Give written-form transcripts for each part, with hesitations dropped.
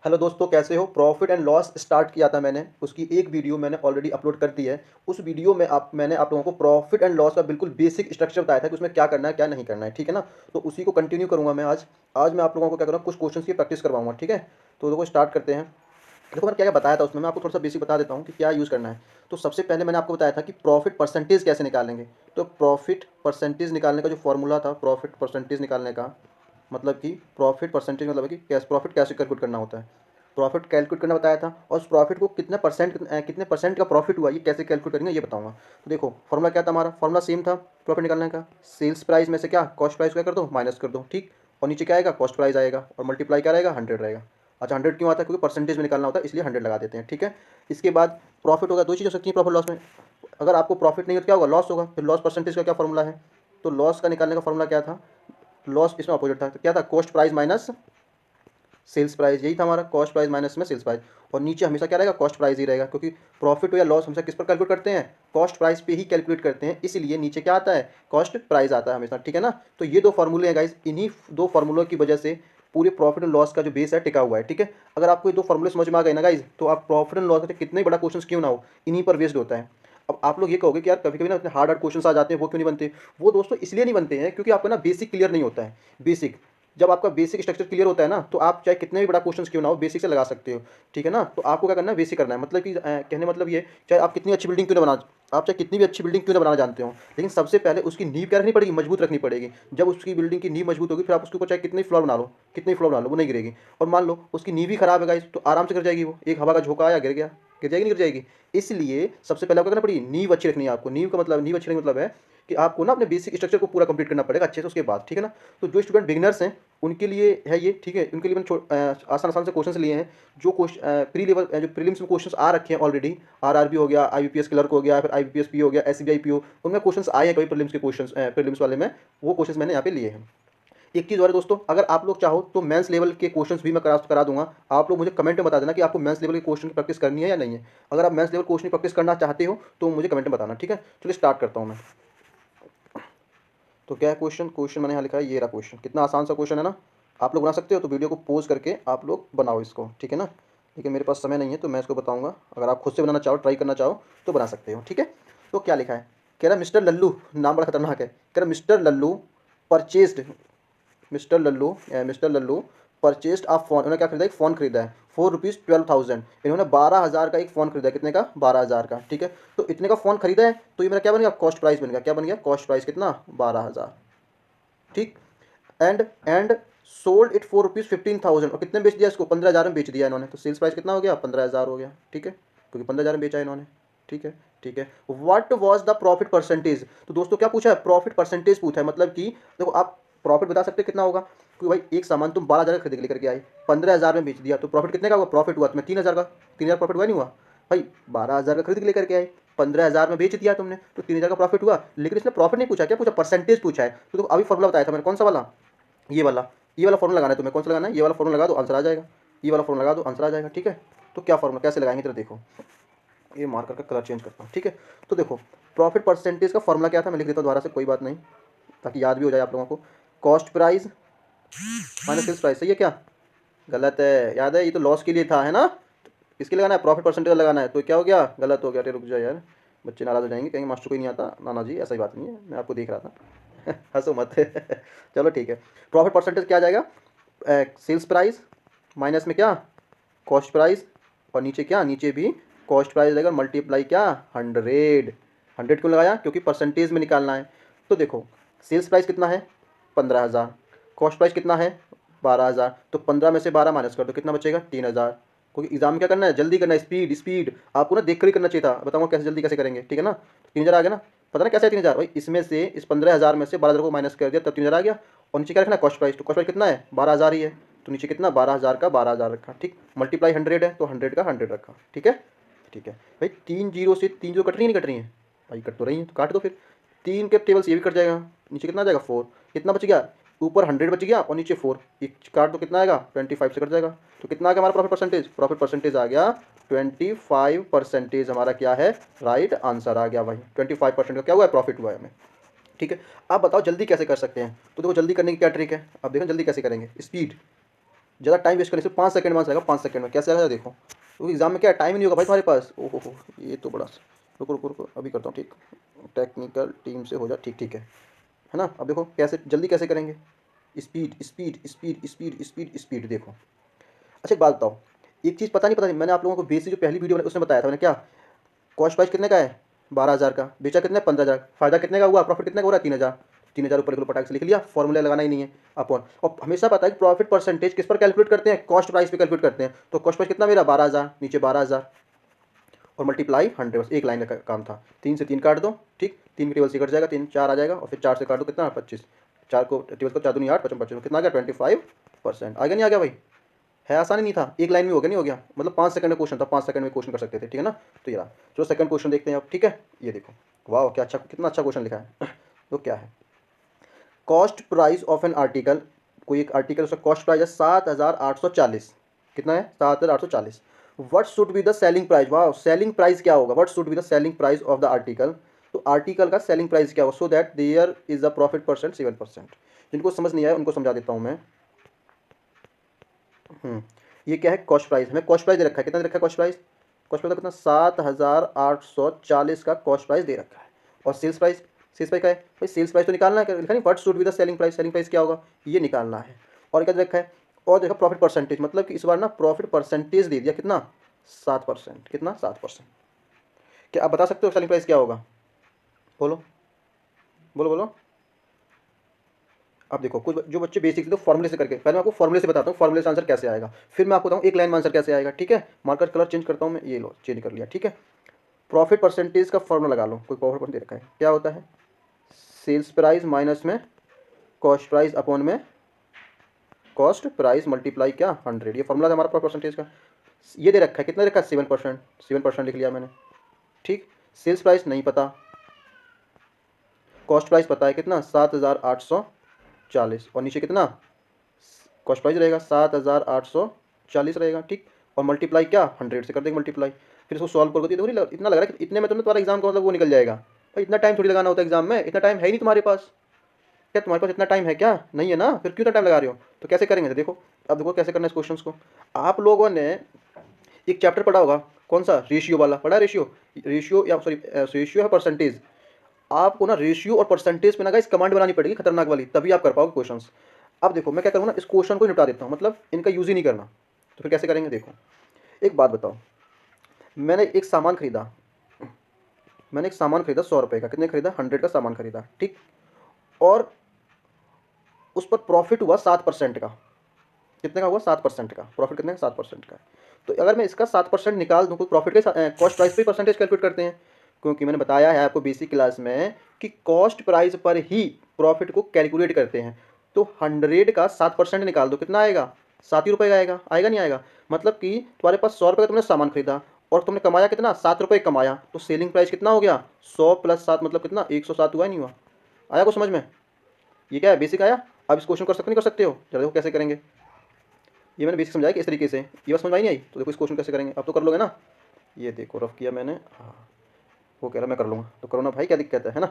Hello दोस्तों, कैसे हो। प्रॉफिट एंड लॉस स्टार्ट किया था मैंने, उसकी एक वीडियो मैंने ऑलरेडी अपलोड कर दी है। उस वीडियो में मैंने आप लोगों को प्रॉफिट एंड लॉस का बिल्कुल बेसिक स्ट्रक्चर बताया था कि उसमें क्या करना है क्या नहीं करना है, ठीक है ना। तो उसी को कंटिन्यू करूँगा मैं आज। आज मैं आप लोगों को क्या करूँगा, कुछ क्वेश्चन की प्रैक्टिस करवाऊंगा, ठीक है। तो देखो स्टार्ट करते हैं। देखो मैंने क्या क्या बताया था उसमें, मैं आपको थोड़ा सा बेसिक बता देता हूँ कि क्या यूज़ करना है। तो सबसे पहले मैंने आपको बताया था कि प्रॉफिट परसेंटेज कैसे निकालेंगे। तो प्रॉफिट परसेंटेज निकालने का जो फॉर्मूला था, प्रॉफिट परसेंटेज निकालने का मतलब कि प्रॉफिट परसेंटेज मतलब है कि कैश प्रॉफिट कैसे कैलकुलेट करना होता है। प्रॉफिट कैलकुलेट करना बताया था, और उस प्रॉफिट को कितने परसेंट का प्रॉफिट हुआ ये कैसे कैलकुलेट करेंगे ये बताऊंगा। तो देखो फॉर्मूला क्या था, हमारा फॉर्मूला सेम था प्रॉफिट निकालने का। सेल्स प्राइस में से क्या कॉस्ट प्राइस क्या कर दो, माइनस कर दो, ठीक। और नीचे क्या आएगा, कॉस्ट प्राइस आएगा, और मल्टीप्लाई क्या रहेगा, 100 रहेगा। अच्छा 100 क्यों आता है, क्योंकि परसेंटेज में निकालना होता है इसलिए 100 लगा देते हैं, ठीक है। इसके बाद प्रॉफिट होगा, दो चीज़ हो सकती है प्रॉफिट लॉस में। अगर आपको प्रॉफिट नहीं हो तो क्या होगा, लॉस होगा। फिर लॉस परसेंटेज का क्या फॉर्मूला है, तो लॉस का निकालने का फॉर्मूला क्या था, लॉस इसमें अपोजिट था, तो क्या था, cost price minus sales price, यही था हमारा, कॉस्ट प्राइस माइनस में सेल्स प्राइस। और नीचे हमेशा क्या रहेगा, कॉस्ट प्राइस ही रहेगा, क्योंकि प्रॉफिट हो या लॉस हमेशा किस पर कैलकुलेट करते हैं, कॉस्ट प्राइस पे ही कैलकुलेट करते हैं, इसलिए नीचे क्या आता है, कॉस्ट प्राइस आता है हमेशा, ठीक है ना। तो ये दो फार्मूले हैं गाइस, इन्हीं दो फार्मूलों की वजह से पूरे प्रॉफिट एंड लॉस का जो बेस है टिका हुआ है, ठीक है। अगर आपको ये दो फार्मूले समझ में आ गए ना गाइस, तो आप प्रॉफिट एंड लॉस का कितने बड़ा क्वेश्चन क्यों ना हो, इन्हीं पर बेस्ड होता है। अब आप लोग ये कहोगे कि यार कभी कभी ना इतने हार्ड हार्ड क्वेश्चन आ जाते हैं, वो क्यों नहीं बनते। वो दोस्तों इसलिए नहीं बनते हैं क्योंकि आपका ना बेसिक क्लियर नहीं होता है। बेसिक, जब आपका बेसिक स्ट्रक्चर क्लियर होता है ना, तो आप चाहे कितने भी बड़ा क्वेश्चन क्यों ना हो बेसिक से लगा सकते हो, ठीक है ना। तो आपको क्या करना है, बेसिक करना है, मतलब कि कहने मतलब ये, चाहे आप कितनी अच्छी बिल्डिंग क्यों ना बना, आप चाहे कितनी भी अच्छी बिल्डिंग क्यों ना बनाना जानते हो, लेकिन सबसे पहले उसकी नींव क्या रखनी पड़ेगी, मजबूत रखनी पड़ेगी। जब उसकी बिल्डिंग की नींव मजबूत होगी, फिर आप उसके ऊपर चाहे कितने फ्लोर बना लो, कितने फ्लोर बना लो, वो नहीं गिरेगी। और मान लो उसकी नींव ही खराब है गाइस, तो आराम से गिर जाएगी, वो एक हवा का झोंका आया गिर गया, गिर जाएगी नहीं गिर जाएगी। इसलिए सबसे पहले आपको करना पड़ेगी, नींव अच्छी रखनी है आपको। नींव का मतलब, नींव अच्छी रखने का मतलब है कि आपको ना अपने बेसिक स्ट्रक्चर को पूरा कंप्लीट करना पड़ेगा अच्छे से, उसके बाद, ठीक है ना। तो जो स्टूडेंट बिगिनर्स हैं उनके लिए है ये, ठीक है। उनके लिए मैंने आसान आसान से क्वेश्चन लिए हैं, जो क्वेश्चन प्री लेवल जो प्रीलिम्स में क्वेश्चंस आ रखे हैं ऑलरेडी। आरआरबी हो गया, आईबीपीएस क्लर्क हो गया, फिर आईबीपीएस पी हो गया, एसबीआई पीओ, उनमें क्वेश्चंस आए हैं कभी प्रीलिम्स के क्वेश्चंस, प्रीलिम्स वाले में वो क्वेश्चंस मैंने यहाँ पे लिए हैं। एक चीज़ और है दोस्तों, अगर आप लोग चाहो तो मेंस लेवल के क्वेश्चंस भी मैं करा दूंगा। आप लोग मुझे कमेंट में बता देना कि आपको मेंस लेवल के क्वेश्चन की प्रैक्टिस करनी है या नहीं है। अगर आप मेंस लेवल क्वेश्चन की प्रैक्टिस करना चाहते हो तो मुझे कमेंट में बताना, ठीक है। चलिए स्टार्ट करता हूँ मैं। तो क्या है क्वेश्चन, क्वेश्चन मैंने यहाँ लिखा है, ये रहा क्वेश्चन, कितना आसान सा क्वेश्चन है ना। आप लोग बना सकते हो तो वीडियो को पॉज करके आप लोग बनाओ इसको, ठीक है ना। लेकिन मेरे पास समय नहीं है तो मैं इसको बताऊंगा, अगर आप खुद से बनाना चाहो, ट्राई करना चाहो तो बना सकते हो, ठीक है। तो क्या लिखा है, कह रहा मिस्टर लल्लू, नाम बड़ा खतरनाक है, कह रहा mister Lallu purchased, mister Lallu purchased a phone, उन्होंने क्या खरीदा, एक फ़ोन खरीदा है, ₹4,12,000। इन्होंने 12,000 का एक फ़ोन खरीदा है, कितने का, 12,000 का, ठीक है। तो इतने का फ़ोन खरीदा है, तो ये मेरा क्या बन गया, कॉस्ट प्राइस बन गया, क्या बन गया, कॉस्ट प्राइस कितना, 12,000, ठीक। एंड सोल्ड इट फॉर ₹15,000, और कितने में बेच दिया इसको, 15,000 में बेच दिया इन्होंने। तो सेल्स प्राइस कितना हो गया, 15,000 हो गया, ठीक है, क्योंकि 15,000 में बेचा इन्होंने, ठीक है। ठीक है, what was the profit percentage. तो दोस्तों क्या पूछा है, प्रॉफिट परसेंटेज पूछा है, मतलब कि देखो आप प्रॉफिट बता सकते हो कितना होगा, क्योंकि भाई एक सामान तुम 12,000 का खरीद के लेकर के आए, 15,000 में बेच दिया, तो प्रॉफिट कितने का हुआ, प्रॉफिट हुआ तुम्हें 3,000 का, 3,000 प्रॉफिट हुआ नहीं हुआ भाई। 12,000 का खरीद के लेकर के आए, 15,000 में बेच दिया तुमने, तो 3,000 का प्रॉफिट हुआ। लेकिन इसने प्रॉफिट नहीं पूछा, क्या पूछा, परसेंटेज पूछा है। तो देखो अभी फॉर्मूला बताया था मैंने, कौन सा वाला, ये वाला फॉर्मूला लगाना है तुम्हें, कौन सा लगाना है, ये वाला फॉर्मूला लगा दो आंसर आ जाएगा, ये वाला फॉर्मूला लगा दो आंसर आ जाएगा, ठीक है। तो क्या फॉर्मूला कैसे लगाएंगे जरा देखो, ये मार्कर का कलर चेंज करता हूँ, ठीक है। तो देखो प्रॉफिट परसेंटेज का फॉर्मूला क्या था, मैं लिख देता हूँ दोबारा से, कोई बात नहीं, ताकि याद भी हो जाए आप लोगों को। Cost price minus sales price, सही है क्या, गलत है, याद है ये तो लॉस के लिए था, है ना। इसके लगाना है, प्रॉफिट परसेंटेज लगाना है, तो क्या हो गया, गलत हो गया। अरे रुक जाओ यार, बच्चे नाराज हो जाएंगे, कहेंगे मास्टर को ही नहीं आता। ना ना जी, ऐसा ही बात नहीं है, मैं आपको देख रहा था हंसो मत चलो ठीक है। प्रॉफिट परसेंटेज क्या आ जाएगा, सेल्स प्राइस माइनस में क्या, कॉस्ट प्राइस, और नीचे क्या, नीचे भी कॉस्ट प्राइस रहेगा, मल्टीप्लाई क्या, 100। 100 क्यों लगाया, क्योंकि परसेंटेज में निकालना है। तो देखो सेल्स प्राइस कितना है, 15,000, कॉस्ट प्राइस कितना है, 12,000, तो 15 में से 12 माइनस कर दो, कितना बचेगा, 3,000। क्योंकि एग्जाम में क्या करना है, जल्दी करना है, स्पीड स्पीड, आपको ना देख कर ही करना चाहिए था, बताऊंगा कैसे जल्दी कैसे करेंगे, ठीक है ना। 3,000 आ गया ना, पता ना कैसे है 3,000 भाई, इसमें से इस 15,000 में से 12,000 को माइनस कर दिया, तब 3,000 आ गया। और नीचे क्या रखना है, कॉस्ट प्राइस, तो कॉस्ट प्राइस कितना है, 12,000 ही है, तो नीचे कितना, 12,000 का 12,000 रखा, ठीक। मल्टीप्लाई 100 है, तो 100 का 100 रखा, ठीक है। ठीक है भाई, 3 जीरो से 3 जीरो कट रही है, नहीं कट रही है भाई, कट तो रही है, तो काट दो फिर। 3 के टेबल से ये भी कट जाएगा, नीचे कितना आ जाएगा, 4, कितना बच गया, ऊपर 100 बच गया और नीचे 4, एक काट दो, कितना आएगा, 25 से कट जाएगा। तो कितना आ गया हमारा प्रॉफिट परसेंटेज आ गया 25%, हमारा क्या है, राइट आंसर आ गया भाई। 25% का क्या हुआ है, प्रॉफिट हुआ है हमें, ठीक है। आप बताओ जल्दी कैसे कर सकते हैं। तो देखो जल्दी करने की क्या ट्रिक है, अब देखो जल्दी कैसे करेंगे, स्पीड। ज़्यादा टाइम वेस्ट करने से 5 सेकंड में आंसर आएगा, 5 सेकंड में। कैसे आएगा देखो, क्योंकि एग्जाम में क्या टाइम ही नहीं होगा भाई तुम्हारे पास। ओहो हो, ये तो बड़ा, रुको रुको रुको अभी करता हूँ ठीक, टेक्निकल टीम से हो जा, ठीक ठीक है ना। अब देखो कैसे जल्दी कैसे करेंगे, speed speed speed speed speed speed. देखो अच्छा एक बात बताओ, एक चीज़ पता नहीं, मैंने आप लोगों को बेसिक जो पहली वीडियो बनाई उसमें बताया था मैंने, क्या कॉस्ट प्राइस कितने का है, 12,000 का, बेचा कितने 15,000, फायदा कितने का हुआ, प्रॉफिट कितने का हो रहा है 3,000, 3,000 ऊपर किलो पटाख से लिख लिया, फॉर्मूला लगाना ही नहीं है अपॉन। और हमेशा पता है कि प्रॉफिट परसेंटेज किस पर कैलकुलेट करते हैं, कॉस्ट प्राइस पे कैलकुलेट करते हैं। तो कॉस्ट प्राइस कितना मेरा 12,000, नीचे 12,000 और मल्टीप्लाई 100, बस एक लाइन का काम था। 3 से 3 काट दो, ठीक, 3 की टेबल से कट जाएगा, 3 4 आ जाएगा, और फिर 4 से काट दो कितना 25, 4 को टेबल को 4 दूनी 8, 55 55 कितना आ गया 25%। आ गया नहीं आ गया भाई, है आसानी नहीं था, एक लाइन में हो गया नहीं हो गया, मतलब 5 सेकंड का क्वेश्चन था, 5 सेकंड में क्वेश्चन कर सकते थे, ठीक है ना। तो ये रहा, चलो सेकंड क्वेश्चन देखते हैं अब, ठीक है। ये देखो वाह क्या अच्छा, कितना अच्छा क्वेश्चन लिखा है। तो क्या है, cost price of an article, कोई एक आर्टिकल उसका कॉस्ट प्राइस है 7,840, कितना है 7,840। What should be the selling price, वाह सेलिंग प्राइस क्या होगा, what should be the selling price of the article. तो आर्टिकल का सेलिंग प्राइस क्या होगा, so that there is the profit percent 7%। जिनको समझ नहीं आया उनको समझा देता हूँ मैं। ये क्या है, कॉस्ट प्राइस, हमें कॉस्ट प्राइस दे रखा है, कितना दे रखा है कॉस्ट प्राइस, कॉस्ट प्राइस कितना 7,840 का कॉस्ट प्राइस दे रखा है। और सेल्स प्राइस, सेल्स प्राइस क्या है भाई, सेल्स प्राइस तो निकालना है, लिखा नहीं what should be the selling price, selling price क्या होगा ये निकालना है। और क्या दे रखा है, और देखा प्रॉफिट परसेंटेज, मतलब कि इस बार ना प्रॉफिट परसेंटेज दे दिया कितना 7%, कितना 7%। क्या आप बता सकते हो सेलिंग प्राइस क्या होगा, बोलो बोलो बोलो। अब देखो कुछ जो बच्चे बेसिक तो फॉर्मूले से करके, पहले मैं आपको फॉर्मूले से बताता हूँ फॉर्मूले से आंसर कैसे आएगा, फिर मैं आपको बताऊँ एक लाइन में आंसर कैसे आएगा, ठीक है। मार्कर कलर चेंज करता हूँ मैं, ये लो चेंज कर लिया, ठीक है। प्रॉफिट परसेंटेज का फॉर्मूला लगा लो, कोई प्रॉफिट परसेंटेज दे रखा है, क्या होता है सेल्स प्राइस माइनस में कॉस्ट प्राइस अपॉन में कॉस्ट प्राइस मल्टीप्लाई क्या 100, ये फॉर्मूला था हमारा प्रॉफिट परसेंटेज का। ये दे रखा है, कितना दे रखा है 7%, 7% लिख लिया मैंने, ठीक। सेल्स प्राइस नहीं पता, कॉस्ट प्राइस पता है कितना 7,840, और नीचे कितना कॉस्ट प्राइस रहेगा 7,840 रहेगा, ठीक। और मल्टीप्लाई क्या 100 से कर देंगे मल्टीप्लाई, फिर इसको सॉल्व करोगे तो इतना लग रहा है कि इतने में तो तुम्हारा एग्जाम का मतलब वो निकल जाएगा। भाई इतना टाइम थोड़ी लगाना होता है एग्जाम में, इतना टाइम है ही नहीं तुम्हारे पास, क्या तुम्हारे पास इतना टाइम है क्या, नहीं है ना, फिर क्यों इतना टाइम लगा रहे हो। तो कैसे करेंगे, तो देखो अब देखो कैसे करना है इस क्वेश्चन को। आप लोगों ने एक चैप्टर पढ़ा होगा, कौन सा, रेशियो वाला पढ़ा है, रेशियो, रेशियो या सॉरी रेशियो है परसेंटेज। आपको ना रेशियो और परसेंटेज पे ना गाइस कमांड बनानी पड़ेगी खतरनाक वाली, तभी आप कर पाओगे क्वेश्चंस। अब देखो मैं क्या करूँगा ना, इस क्वेश्चन को निपटा देता हूँ, मतलब इनका यूज़ ही नहीं करना। तो फिर कैसे करेंगे, देखो एक बात बताओ, मैंने एक सामान खरीदा, मैंने एक सामान खरीदा 100 रुपये का, कितने खरीदा 100 का सामान खरीदा, ठीक। और उस पर प्रॉफिट हुआ 7% का, कितने का हुआ 7% का प्रॉफिट, कितने का 7% का। तो अगर मैं इसका 7% निकाल दूँ, प्रॉफिट के कॉस्ट प्राइस पे परसेंटेज कैलकुलेट करते हैं, क्योंकि मैंने बताया है आपको बेसिक क्लास में कि कॉस्ट प्राइस पर ही प्रॉफिट को कैलकुलेट करते हैं। तो 100 का 7% निकाल दो, कितना आएगा 7 ही रुपये का आएगा, आएगा नहीं आएगा। मतलब कि तुम्हारे पास 100 रुपये का तुमने सामान खरीदा और तुमने कमाया कितना 7 रुपये कमाया, तो सेलिंग प्राइस कितना हो गया 100 + 7 मतलब कितना 107 हुआ, नहीं हुआ, आया को समझ में। ये क्या है बेसिक आया। अब इस क्वेश्चन कर सकते नहीं कर सकते हो, चलो देखो कैसे करेंगे। ये मैंने बेसिक समझाया कि इस तरीके से, ये बस समझ आई नहीं आई, तो देखो इस क्वेश्चन कैसे करेंगे, अब तो कर लोगे ना। ये देखो रफ किया मैंने, हाँ वो कह रहा मैं कर लूँगा, तो करो ना भाई क्या दिक्कत है ना।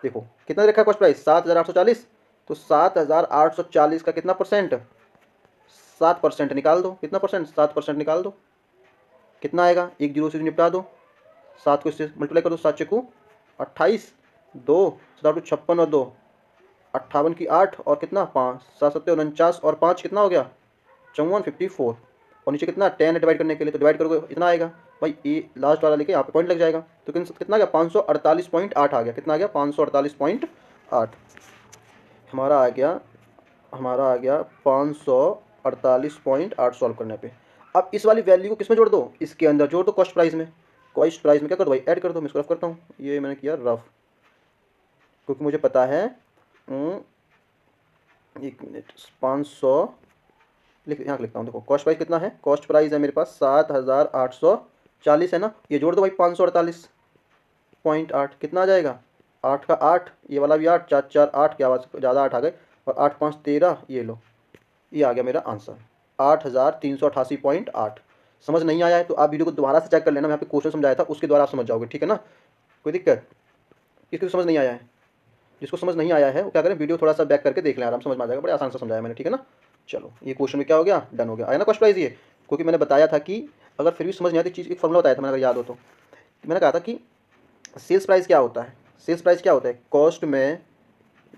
देखो कितना रखा है कॉस्ट प्राइस 7,840, तो 7,840 का कितना परसेंट 7% निकाल दो, कितना परसेंट 7% निकाल दो, कितना आएगा, एक जीरो से निपटा दो, 7 को इससे मल्टीप्लाई कर दो, 7 चक्कू 28, 2 7 56 और 2 58 की 8 और कितना 5 7 7 49 और 5 कितना हो गया 54 54। और नीचे कितना 10 डिवाइड करने के लिए, तो डिवाइड करोगे इतना आएगा भाई, ये लास्ट वाला लेके यहाँ पे पॉइंट लग जाएगा। तो कितना गया 548.8 आ गया, कितना आ गया 548.8 हमारा आ गया 548.8 सॉल्व करने पे। अब इस वाली वैल्यू को किस में जोड़ दो, इसके अंदर जोड़ दो कॉस्ट प्राइस में, कॉस्ट प्राइस में क्या कर दो भाई ऐड कर दो। मैं इसको रफ करता हूँ, ये मैंने किया रफ क्योंकि मुझे पता है। एक मिनट 500 यहाँ लिखता हूँ, देखो कॉस्ट प्राइस कितना है, कॉस्ट प्राइस है मेरे पास 7,840 है ना, ये जोड़ दो भाई 548.8 कितना आ जाएगा 8 का 8, ये वाला भी 8 4 4 8 की आवाज़ ज़्यादा 8 आ गए, और 8 5 13, ये लो ये आ गया मेरा आंसर 8,388.8। समझ नहीं आया है तो आप वीडियो को दोबारा से चेक कर लेना, मैं यहाँ पे क्वेश्चन समझाया था उसके द्वारा आप समझ जाओगे, ठीक है ना। कोई दिक्कत, किसको समझ नहीं आया है, जिसको समझ नहीं आया है वो क्या करें वीडियो थोड़ा सा बैक करके देख लें, आराम समझ में आ जाएगा, बड़े आसान से समझाया मैंने, ठीक है ना। चलो ये क्वेश्चन में क्या हो गया, डन हो गया। आया ना कॉस्ट प्राइस ये, क्योंकि मैंने बताया था कि अगर फिर भी समझ नहीं आती चीज़, एक फॉर्मूला बताया था मैंने, अगर याद हो तो मैंने कहा था कि सेल्स प्राइस क्या होता है, सेल्स प्राइस क्या होता है,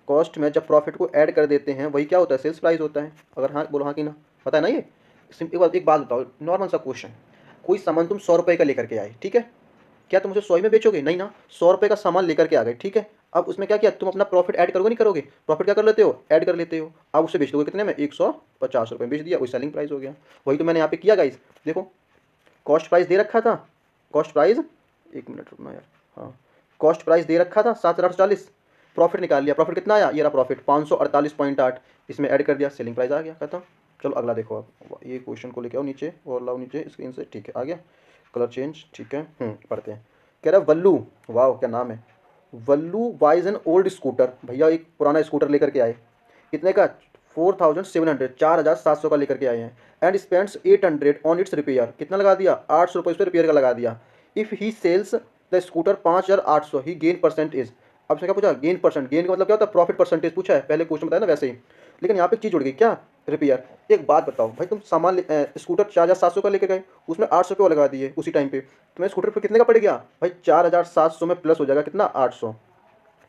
कॉस्ट में जब प्रॉफिट को ऐड कर देते हैं वही क्या होता है, सेल्स प्राइस होता है। अगर हाँ बोलो हाँ कि ना, पता है ना ये। एक बात बताओ, नॉर्मल सा क्वेश्चन, कोई सामान तुम 100 रुपये का लेकर के आए, ठीक है, क्या तुम उसे 100 में बेचोगे, नहीं ना, 100 रुपये का सामान लेकर के आ गए, ठीक है। अब उसमें क्या किया, तुम अपना प्रॉफिट ऐड करोगे नहीं करोगे, प्रॉफिट क्या कर लेते हो, ऐड कर लेते हो। अब उसे बेच दोगे कितने में, 150 रुपये बेच दिया, वही सेलिंग प्राइस हो गया। वही तो मैंने यहाँ पे किया गाइस, देखो कॉस्ट प्राइस दे रखा था, कॉस्ट प्राइस, एक मिनट रुकना यार, हाँ कॉस्ट प्राइस दे रखा था 7,840, प्रॉफिट निकाल लिया, प्रॉफिट कितना आया, ये रहा प्रॉफिट 548.8, इसमें ऐड कर दिया, सेलिंग प्राइस आ गया, खत्म। चलो अगला देखो आप, ये क्वेश्चन को लेके आओ नीचे और लाओ नीचे स्क्रीन से, ठीक है आ गया, कलर चेंज, ठीक है पढ़ते हैं। कह रहा है वल्लू, वाह क्या नाम है, वल्लू बाइज एन ओल्ड स्कूटर, भैया एक पुराना स्कूटर लेकर के आए, कितने का, 4,700, 4,700 का लेकर के आए हैं। And spends 800 on it's repair, कितना लगा दिया, 800 रुपये इस पर रिपेयर का लगा दिया। If he sells the scooter 5,800 he gain percentage. अब से क्या पूछा, गेन परसेंट, गेन का मतलब क्या होता है, प्रॉफिट परसेंटेज पूछा है, पहले क्वेश्चन बताया ना वैसे ही, लेकिन यहाँ पे एक चीज़ जुड़ गई क्या, रिपेयर। एक बात बताओ भाई, तुम सामान स्कूटर 4,700 का लेकर गए, उसमें 800 रुपये लगा दिए उसी टाइम पे, तुम्हें स्कूटर पर कितने का पड़ गया भाई, 4,700 में प्लस हो जाएगा कितना, 800,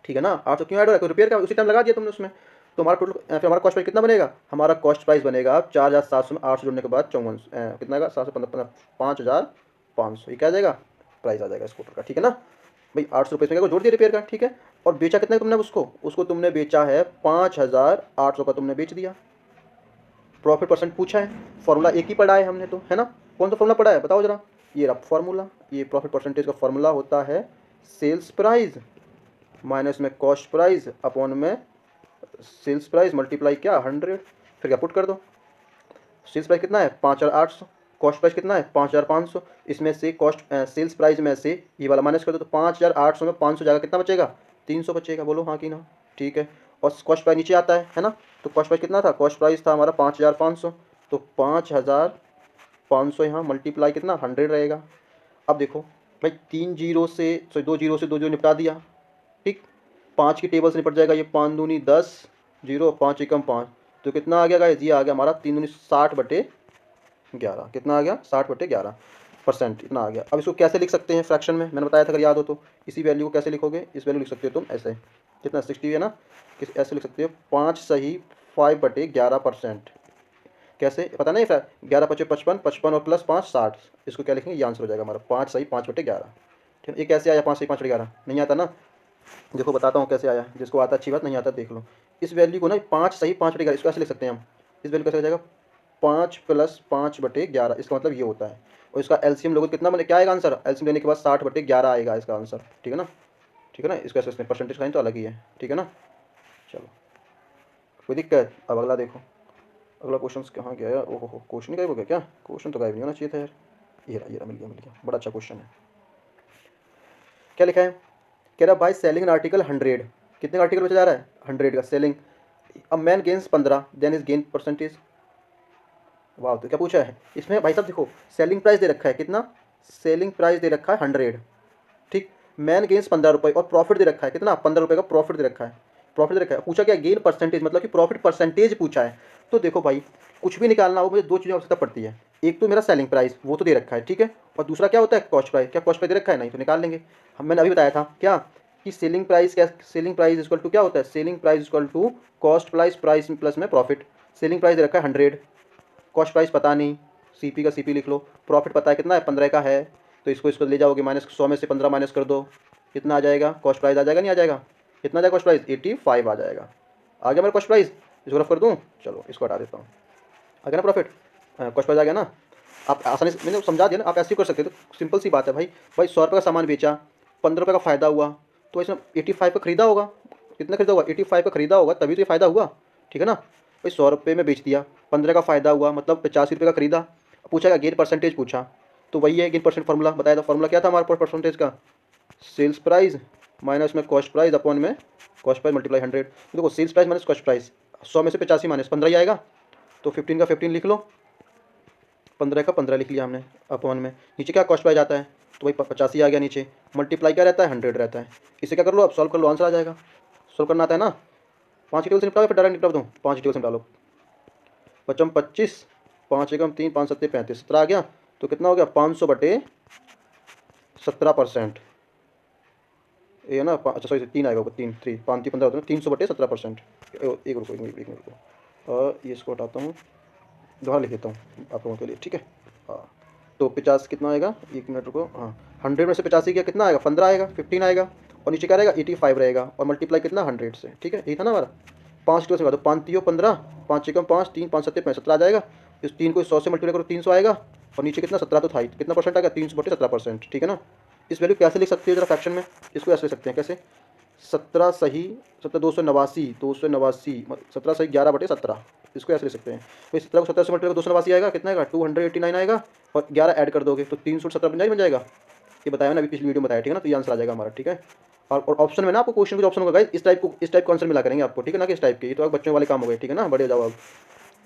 ठीक है ना। 800 क्यों ऐड हो रहा है, तो रिपेयर का उसी टाइम लगा दिया तुमने उसमें, तो हमारा टोटल फिर हमारा कॉस्ट प्राइस कितना बनेगा, हमारा कॉस्ट प्राइस बनेगा 4,700 में 800 जोड़ने के बाद 54 कितना का, 715, 5,500, ये क्या आ जाएगा, प्राइस आ जाएगा स्कूटर का, ठीक है ना भाई। 800 रुपये इसमें क्या जोड़ दिया रिपेयर का, ठीक है। और बेचा कितना तुमने उसको तुमने बेचा है 5,800 का, तुमने बेच दिया। प्रॉफिट परसेंट पूछा है, फॉर्मूला एक ही पढ़ा है हमने तो, है ना, कौन सा फॉर्मूला पढ़ा है बताओ जरा, ये रहा फॉर्मूला, ये प्रॉफिट परसेंटेज का फॉर्मूला होता है सेल्स प्राइस माइनस में कॉस्ट प्राइस अपॉन में सेल्स प्राइस मल्टीप्लाई क्या 100, फिर क्या पुट कर दो, सेल्स प्राइस कितना है 5,800, कॉस्ट प्राइस कितना है 5,500, इसमें से कॉस्ट सेल्स प्राइस में से ये वाला माइनस कर दो, तो 5,800 में 500 जाएगा, कितना बचेगा 300 बचेगा, बोलो हाँ कि ना, ठीक है। और कॉस्ट प्राइस नीचे आता है ना, तो कॉस्ट प्राइस कितना था, कॉस्ट प्राइस था हमारा 5,500, तो 5,500 यहाँ मल्टीप्लाई कितना 100 रहेगा। अब देखो भाई 3 जीरो से 2 जीरो निपटा दिया, ठीक, 5 की टेबल से निपट जाएगा ये, 5 दूनी 10, जीरो 5 एकम 5, तो कितना आ गया गाइस, ये आ गया हमारा 3 दूनी 60/11, कितना आ गया 60/11%, इतना आ गया। अब इसको कैसे लिख सकते हैं फ्रैक्शन में, मैंने बताया था अगर याद हो तो, इसी वैल्यू को कैसे लिखोगे, इस वैल्यू लिख सकते हो तुम ऐसे, कितना 60 है ना, ऐसे लिख सकते हो 5 सही 5/11%, कैसे पता नहीं, 11×5 = 55, 55 और प्लस 5 60, इसको क्या लिखेंगे, ये आंसर हो जाएगा हमारा 5 सही 5/11, ठीक है। ये कैसे आया 5 सही 5/11, नहीं आता ना, देखो बताता हूँ कैसे आया, जिसको आता अच्छी बात, नहीं आता देख लो। इस वैल्यू को ना 5 सही 5/11, इसको ऐसे लिख सकते हैं हम, इस वैल्यू कैसे हो जाएगा 5 + 5/11, इसका मतलब ये होता है। और इसका एलसीएम लोगों कितना बने, क्या आएगा आंसर, एलसीएम लेने के बाद 60/11 आएगा इसका आंसर, ठीक है ना, ठीक है ना, इसका ऐसे परसेंटेज साइन तो अलग ही है, ठीक है ना। चलो कोई दिक्कत, अब अगला देखो, अगला क्वेश्चन कहाँ गया यार, ओहो क्वेश्चन गायब हो गया क्या, क्वेश्चन तो गायब नहीं होना चाहिए था यार, ये रहा मिल गया, बड़ा अच्छा क्वेश्चन है। क्या लिखा है, कह रहा भाई सेलिंग आर्टिकल 100, कितने का आर्टिकल बेचा जा रहा है 100 का, selling a man gains 15, then is gain percentage. वाह, तो क्या पूछा है इसमें भाई साहब, देखो सेलिंग प्राइस दे रखा है कितना, सेलिंग प्राइस दे रखा है 100, ठीक, मैन गेन्स 15 रुपये और प्रॉफिट दे रखा है कितना, 15 रुपये का प्रॉफिट दे रखा है, प्रॉफिट दे रखा है, पूछा क्या गेन परसेंटेज, मतलब कि प्रॉफिट परसेंटेज पूछा है। तो देखो भाई कुछ भी निकालना हो मुझे दो चीज़ें आवश्यकता पड़ती है, एक तो मेरा सेलिंग प्राइस वो तो दे रखा है, ठीक है, और दूसरा क्या होता है कॉस्ट प्राइस, क्या कॉस्ट प्राइस दे रखा है, नहीं तो निकाल लेंगे। हम मैंने अभी बताया था क्या कि सेलिंग प्राइस, क्या सेलिंग प्राइस इक्वल टू क्या होता है, selling price equal to cost price plus में प्रॉफिट। सेलिंग प्राइस दे रखा है 100, कॉस्ट प्राइस पता नहीं, सीपी का सीपी लिख लो, प्रॉफिट पता है कितना है 15 का है, तो इसको ले जाओगे माइनस, 100 में से 15 माइनस कर दो, कितना आ जाएगा कॉस्ट प्राइस, आ जाएगा नहीं आ जाएगा, कितना आ जाएगा कॉस्ट प्राइस 85 आ जाएगा, आ गया मेरा कॉस्ट प्राइस, इसको रफ कर दूँ, चलो इसको हटा देता हूँ, आ गया ना प्रॉफिट, कॉस्ट प्राइस आ गया ना। आप आसानी से मैंने समझा दिया ना, आप ऐसे ही कर सकते हो, तो सिंपल सी बात है भाई, 100 रुपये का सामान बेचा, 15 रुपये का फ़ायदा हुआ, तो इसमें 85 का खरीदा होगा, कितना खरीदा होगा 85 का खरीदा होगा, तभी तो ये फ़ायदा हुआ, ठीक है ना भाई। 100 रुपये में बेच दिया, 15 का फ़ायदा हुआ, मतलब 85 रुपये का खरीदा, पूछा क्या गेन परसेंटेज पूछा, तो वही है गेन परसेंट फार्मूला बताया था, फार्मूला क्या था हमारे पास परसेंटेज का, सेल्स प्राइस माइनस में कॉस्ट प्राइस अपॉन में कॉस्ट प्राइस मल्टीप्लाई 100, तो देखो sales price minus cost price, 100 में से 85 माइनस 15 ही आएगा, तो 15 का 15 लिख लो, 15 का 15 लिख लिया हमने, अपॉन में नीचे क्या कॉस्ट प्राइस आता है, तो भाई 85 आ गया नीचे, मल्टीप्लाई क्या रहता है 100 रहता है, इसे क्या कर लो अब सॉल्व कर लो, आंसर आ जाएगा। सॉल्व करना आता है ना, 5 की टेबल से निपटाओ फिर डायरेक्ट निपटा दूँ, 5 की टेबल से निपटा लो, पचम 25, 5 एकम 3, 5 सत्ते 35, 17 आ गया। तो कितना हो गया 500 बटे 17%। ये ना अच्छा सॉरी 3 आएगा ऊपर, 3 3 5 3 15 होता है 300 बटे 17%। एक रुको, एक मिनट रुको, ये इसको हटाता हूँ, दोबारा लिख देता हूँ आप लोगों के लिए, ठीक है। हाँ, तो 50 कितना आएगा, 1 मिनट रुको, हाँ 100 में से 85 क्या कितना आएगा, 15 आएगा, 15 आएगा, और नीचे क्या रहेगा 85 रहेगा, और मल्टीप्लाई कितना 100 से, ठीक है, यही था ना हमारा। 5 किलो से तो 5 3 15, 5 एकम 5, 3 5 सत्ते 17 आ जाएगा। इस 3 को 100 से मल्टीप्लाई करो 300 आएगा, और नीचे कितना 17 तो था ही, कितना परसेंट आएगा 300 बटे 17%, ठीक है ना। इस वैल्यू कैसे लिख सकते हो जरा फ्रैक्शन में, इसको ऐसे लिख सकते हैं कैसे, 17 सही 17 289, 17 सही 11 बटे 17, इसको ऐसे लिख सकते हैं। तो 17 को 17 से मल्टीप्लाई 289 आएगा, कितना आएगा 289 आएगा, और 11 ऐड कर दोगे तो 317 बन जाएगा। ये बताया मैंने अभी पिछली वीडियो में बताया, ठीक है ना। तो ये आंसर आ जाएगा हमारा, ठीक है। और ऑप्शन में ना आपको क्वेश्चन कुछ ऑप्शन होगा इस टाइप का आंसर मिला करेंगे आपको, ठीक है ना, कि इस टाइप के। ये तो आप बच्चों वाले काम हो गए, ठीक है ना, बड़े हो जाओ आप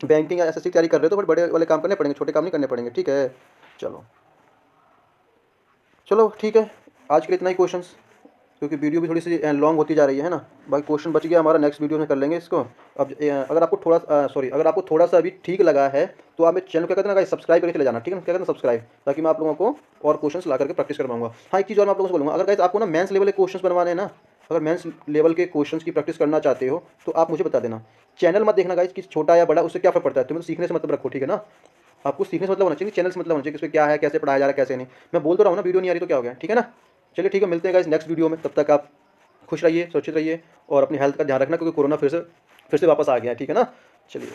बैंकिंग या एसएससी की तैयारी कर रहे हो तो बड़े वाले काम करने पड़ेंगे, छोटे काम नहीं करने पड़ेंगे, ठीक है। चलो ठीक है, आज के लिए इतना ही क्वेश्चंस, क्योंकि वीडियो भी थोड़ी सी लॉन्ग होती जा रही है ना। बाकी क्वेश्चन बच गया हमारा, नेक्स्ट वीडियो में कर लेंगे इसको। अब अगर आपको थोड़ा सा अभी ठीक लगा है तो आप मेरे चैनल क्या कहते हैं ना गाइस, सब्सक्राइब करके चले जाना, ठीक है ना, क्या कहते हैं सब्सक्राइब, ताकि मैं आप लोगों को और क्वेश्चंस ला करके प्रैक्टिस करवाऊंगा। हाँ, एक चीज़ और मैं आप लोगों से बोलूँगा, अगर गाइस आपको ना मेंस लेवल के क्वेश्चंस बनवाने हैं ना, अगर मेंस लेवल के क्वेश्चंस की प्रैक्टिस करना चाहते हो तो आप मुझे बता देना। चैनल मत देखना गाइस कि छोटा या बड़ा, उससे क्या फर्क पड़ता है, तुम्हें तो सीखने से मतलब रखो, ठीक है ना। आपको सीखने से मतलब होना चाहिए, चैनल से मतलब होना चाहिए कि इसमें क्या है, कैसे पढ़ाया जा रहा है, कैसे नहीं। मैं बोल तो रहा हूँ ना, वीडियो नहीं आ रही तो क्या हो गया, ठीक है ना। चलिए ठीक है, मिलते हैं गाइस नेक्स्ट वीडियो में, तब तक आप खुश रहिए, सुरक्षित रहिए, और अपनी हेल्थ का ध्यान रखना, क्योंकि कोरोना फिर से वापस आ गया है, ठीक है ना। चलिए।